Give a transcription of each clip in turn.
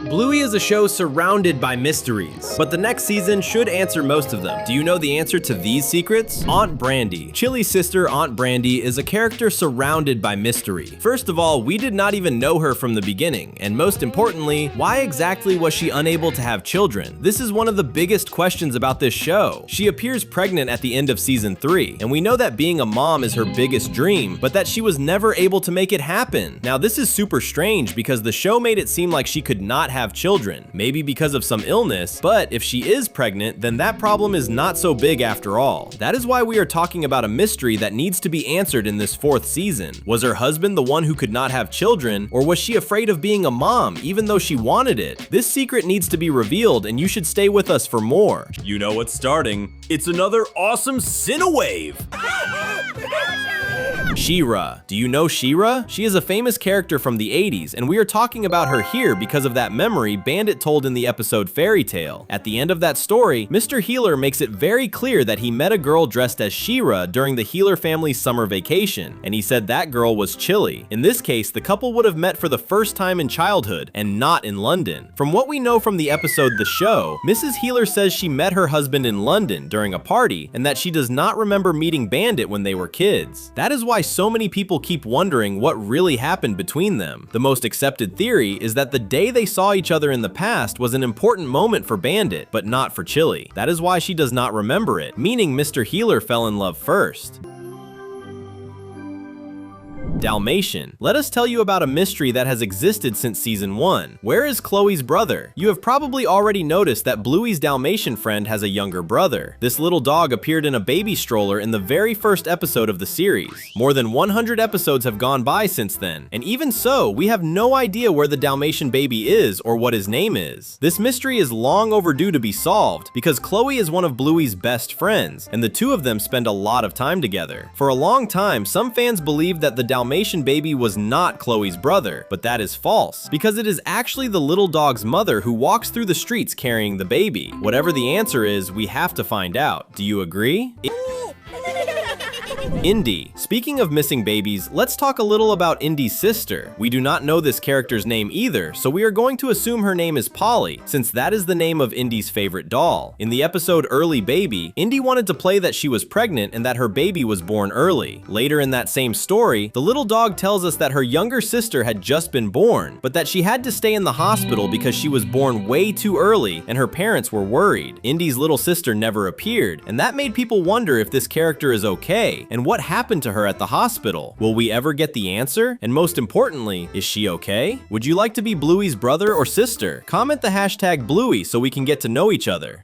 Bluey is a show surrounded by mysteries, but the next season should answer most of them. Do you know the answer to these secrets? Aunt Brandy. Chilli's sister, Aunt Brandy, is a character surrounded by mystery. First of all, we did not even know her from the beginning, and most importantly, why exactly was she unable to have children? This is one of the biggest questions about this show. She appears pregnant at the end of season 3, and we know that being a mom is her biggest dream, but that she was never able to make it happen. Now this is super strange because the show made it seem like she could not have children, maybe because of some illness, but if she is pregnant, then that problem is not so big after all. That is why we are talking about a mystery that needs to be answered in this 4th season. Was her husband the one who could not have children, or was she afraid of being a mom even though she wanted it? This secret needs to be revealed, and you should stay with us for more. You know what's starting. It's another awesome Cinewave! She-Ra. Do you know She-Ra? She is a famous character from the 80s, and we are talking about her here because of that memory Bandit told in the episode Fairy Tale. At the end of that story, Mr. Healer makes it very clear that he met a girl dressed as She-Ra during the Healer family's summer vacation, and he said that girl was Chilli. In this case, the couple would have met for the first time in childhood, and not in London. From what we know from the episode The Show, Mrs. Healer says she met her husband in London during a party, and that she does not remember meeting Bandit when they were kids. That is why so many people keep wondering what really happened between them. The most accepted theory is that the day they saw each other in the past was an important moment for Bandit, but not for Chilli. That is why she does not remember it, meaning Mr. Healer fell in love first. Dalmatian. Let us tell you about a mystery that has existed since season 1. Where is Chloe's brother? You have probably already noticed that Bluey's Dalmatian friend has a younger brother. This little dog appeared in a baby stroller in the very first episode of the series. More than 100 episodes have gone by since then, and even so, we have no idea where the Dalmatian baby is or what his name is. This mystery is long overdue to be solved because Chloe is one of Bluey's best friends, and the two of them spend a lot of time together. For a long time, some fans believed that the Dalmatian baby was not Chloe's brother, but that is false, because it is actually the little dog's mother who walks through the streets carrying the baby. Whatever the answer is, we have to find out. Do you agree? Indy. Speaking of missing babies, let's talk a little about Indy's sister. We do not know this character's name either, so we are going to assume her name is Polly, since that is the name of Indy's favorite doll. In the episode Early Baby, Indy wanted to play that she was pregnant and that her baby was born early. Later in that same story, the little dog tells us that her younger sister had just been born, but that she had to stay in the hospital because she was born way too early and her parents were worried. Indy's little sister never appeared, and that made people wonder if this character is okay, and what happened to her at the hospital? Will we ever get the answer? And most importantly, is she okay? Would you like to be Bluey's brother or sister? Comment the hashtag Bluey so we can get to know each other.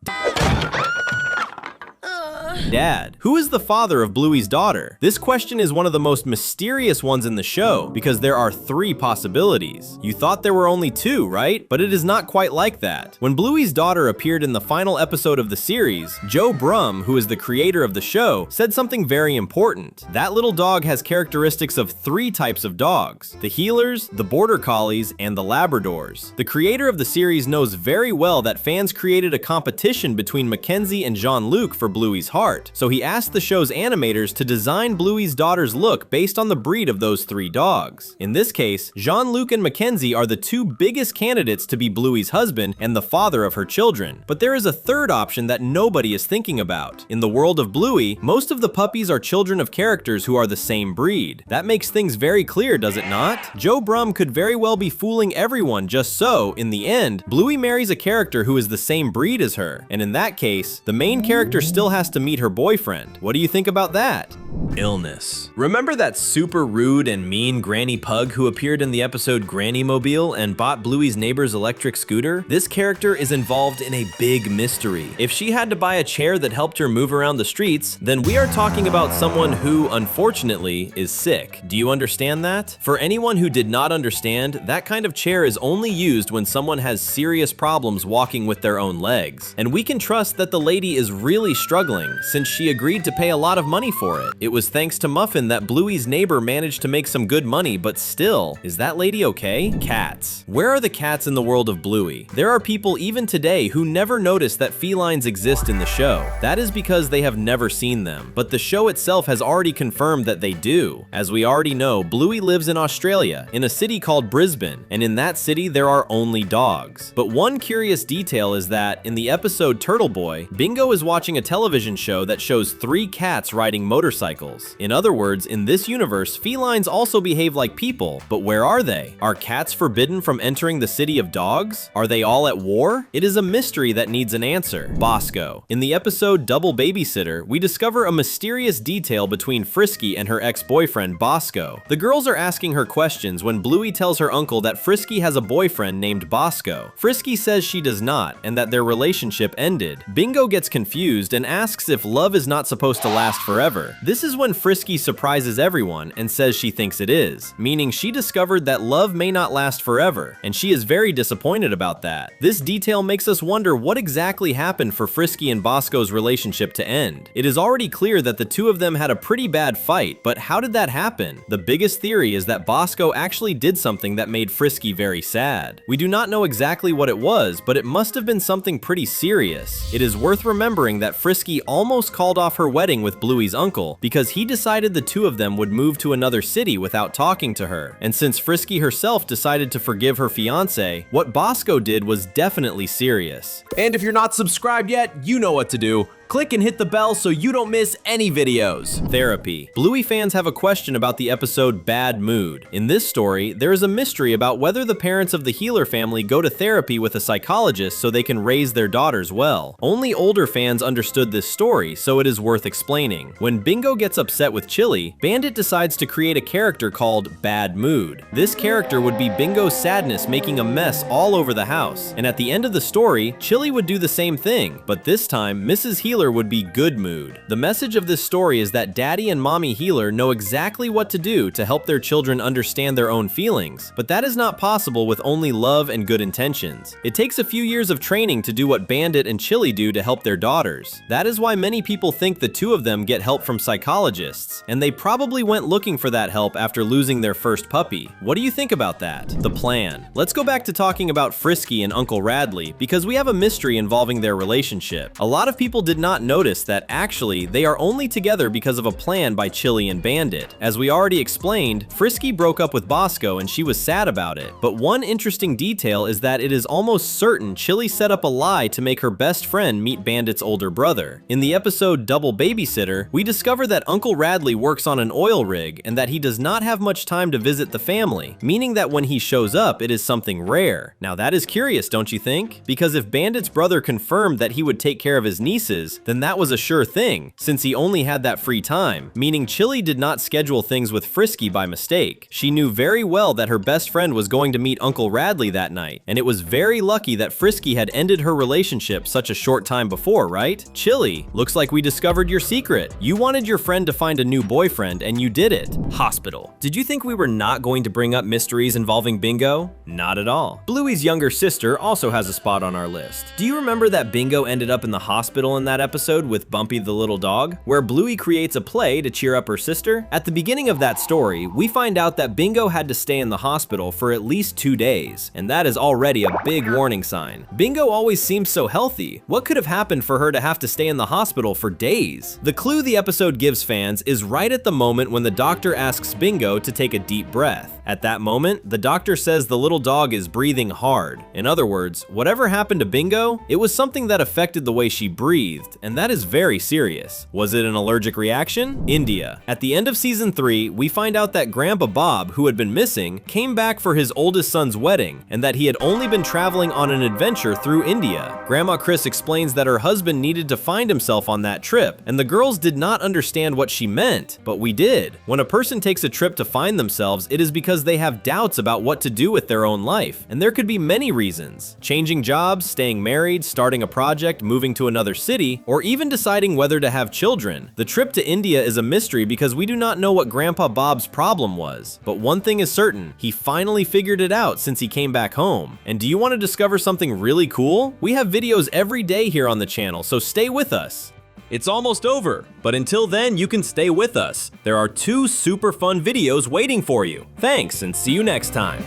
Dad. Who is the father of Bluey's daughter? This question is one of the most mysterious ones in the show because there are 3 possibilities. You thought there were only 2, right? But it is not quite like that. When Bluey's daughter appeared in the final episode of the series, Joe Brum, who is the creator of the show, said something very important. That little dog has characteristics of 3 types of dogs: the healers, the border collies, and the Labradors. The creator of the series knows very well that fans created a competition between Mackenzie and Jean-Luc for Bluey's heart. So he asked the show's animators to design Bluey's daughter's look based on the breed of those 3 dogs. In this case, Jean-Luc and Mackenzie are the 2 biggest candidates to be Bluey's husband and the father of her children. But there is a third option that nobody is thinking about. In the world of Bluey, most of the puppies are children of characters who are the same breed. That makes things very clear, does it not? Joe Brum could very well be fooling everyone just so, in the end, Bluey marries a character who is the same breed as her. And in that case, the main character still has to meet her boyfriend. What do you think about that? Illness. Remember that super rude and mean Granny Pug who appeared in the episode Granny Mobile and bought Bluey's neighbor's electric scooter? This character is involved in a big mystery. If she had to buy a chair that helped her move around the streets, then we are talking about someone who, unfortunately, is sick. Do you understand that? For anyone who did not understand, that kind of chair is only used when someone has serious problems walking with their own legs. And we can trust that the lady is really struggling, since she agreed to pay a lot of money for it. It was thanks to Muffin that Bluey's neighbor managed to make some good money, but still, is that lady okay? Cats. Where are the cats in the world of Bluey? There are people even today who never notice that felines exist in the show. That is because they have never seen them, but the show itself has already confirmed that they do. As we already know, Bluey lives in Australia, in a city called Brisbane, and in that city there are only dogs. But one curious detail is that, in the episode Turtle Boy, Bingo is watching a television show that shows 3 cats riding motorcycles. In other words, in this universe, felines also behave like people, but where are they? Are cats forbidden from entering the city of dogs? Are they all at war? It is a mystery that needs an answer. Bosco. In the episode Double Babysitter, we discover a mysterious detail between Frisky and her ex-boyfriend Bosco. The girls are asking her questions when Bluey tells her uncle that Frisky has a boyfriend named Bosco. Frisky says she does not, and that their relationship ended. Bingo gets confused and asks if love is not supposed to last forever. This is when Frisky surprises everyone and says she thinks it is, meaning she discovered that love may not last forever, and she is very disappointed about that. This detail makes us wonder what exactly happened for Frisky and Bosco's relationship to end. It is already clear that the two of them had a pretty bad fight, but how did that happen? The biggest theory is that Bosco actually did something that made Frisky very sad. We do not know exactly what it was, but it must have been something pretty serious. It is worth remembering that Frisky almost called off her wedding with Bluey's uncle because he decided the two of them would move to another city without talking to her. And since Frisky herself decided to forgive her fiance, what Bosco did was definitely serious. And if you're not subscribed yet, you know what to do. Click and hit the bell so you don't miss any videos. Therapy. Bluey fans have a question about the episode Bad Mood. In this story, there is a mystery about whether the parents of the Healer family go to therapy with a psychologist so they can raise their daughters well. Only older fans understood this story, so it is worth explaining. When Bingo gets upset with Chilli, Bandit decides to create a character called Bad Mood. This character would be Bingo's sadness making a mess all over the house. And at the end of the story, Chilli would do the same thing, but this time, Mrs. Healer would be Good Mood. The message of this story is that Daddy and Mommy Healer know exactly what to do to help their children understand their own feelings, but that is not possible with only love and good intentions. It takes a few years of training to do what Bandit and Chilli do to help their daughters. That is why many people think the two of them get help from psychologists, and they probably went looking for that help after losing their first puppy. What do you think about that? The plan. Let's go back to talking about Frisky and Uncle Radley, because we have a mystery involving their relationship. A lot of people did not notice that actually they are only together because of a plan by Chilli and Bandit. As we already explained, Frisky broke up with Bosco and she was sad about it. But one interesting detail is that it is almost certain Chilli set up a lie to make her best friend meet Bandit's older brother. In the episode Double Babysitter, we discover that Uncle Radley works on an oil rig and that he does not have much time to visit the family, meaning that when he shows up, it is something rare. Now that is curious, don't you think? Because if Bandit's brother confirmed that he would take care of his nieces, then that was a sure thing, since he only had that free time, meaning Chilli did not schedule things with Frisky by mistake. She knew very well that her best friend was going to meet Uncle Radley that night, and it was very lucky that Frisky had ended her relationship such a short time before, right? Chilli, looks like we discovered your secret. You wanted your friend to find a new boyfriend, and you did it. Hospital. Did you think we were not going to bring up mysteries involving Bingo? Not at all. Bluey's younger sister also has a spot on our list. Do you remember that Bingo ended up in the hospital in that episode with Bumpy the little dog, where Bluey creates a play to cheer up her sister? At the beginning of that story, we find out that Bingo had to stay in the hospital for at least 2 days, and that is already a big warning sign. Bingo always seems so healthy. What could have happened for her to have to stay in the hospital for days? The clue the episode gives fans is right at the moment when the doctor asks Bingo to take a deep breath. At that moment, the doctor says the little dog is breathing hard. In other words, whatever happened to Bingo, it was something that affected the way she breathed, and that is very serious. Was it an allergic reaction? India. At the end of season 3, we find out that Grandpa Bob, who had been missing, came back for his oldest son's wedding, and that he had only been traveling on an adventure through India. Grandma Chris explains that her husband needed to find himself on that trip, and the girls did not understand what she meant, but we did. When a person takes a trip to find themselves, it is because they have doubts about what to do with their own life, and there could be many reasons. Changing jobs, staying married, starting a project, moving to another city, or even deciding whether to have children. The trip to India is a mystery because we do not know what Grandpa Bob's problem was. But one thing is certain, he finally figured it out since he came back home. And do you want to discover something really cool? We have videos every day here on the channel, so stay with us. It's almost over, but until then, you can stay with us. There are 2 super fun videos waiting for you. Thanks, and see you next time.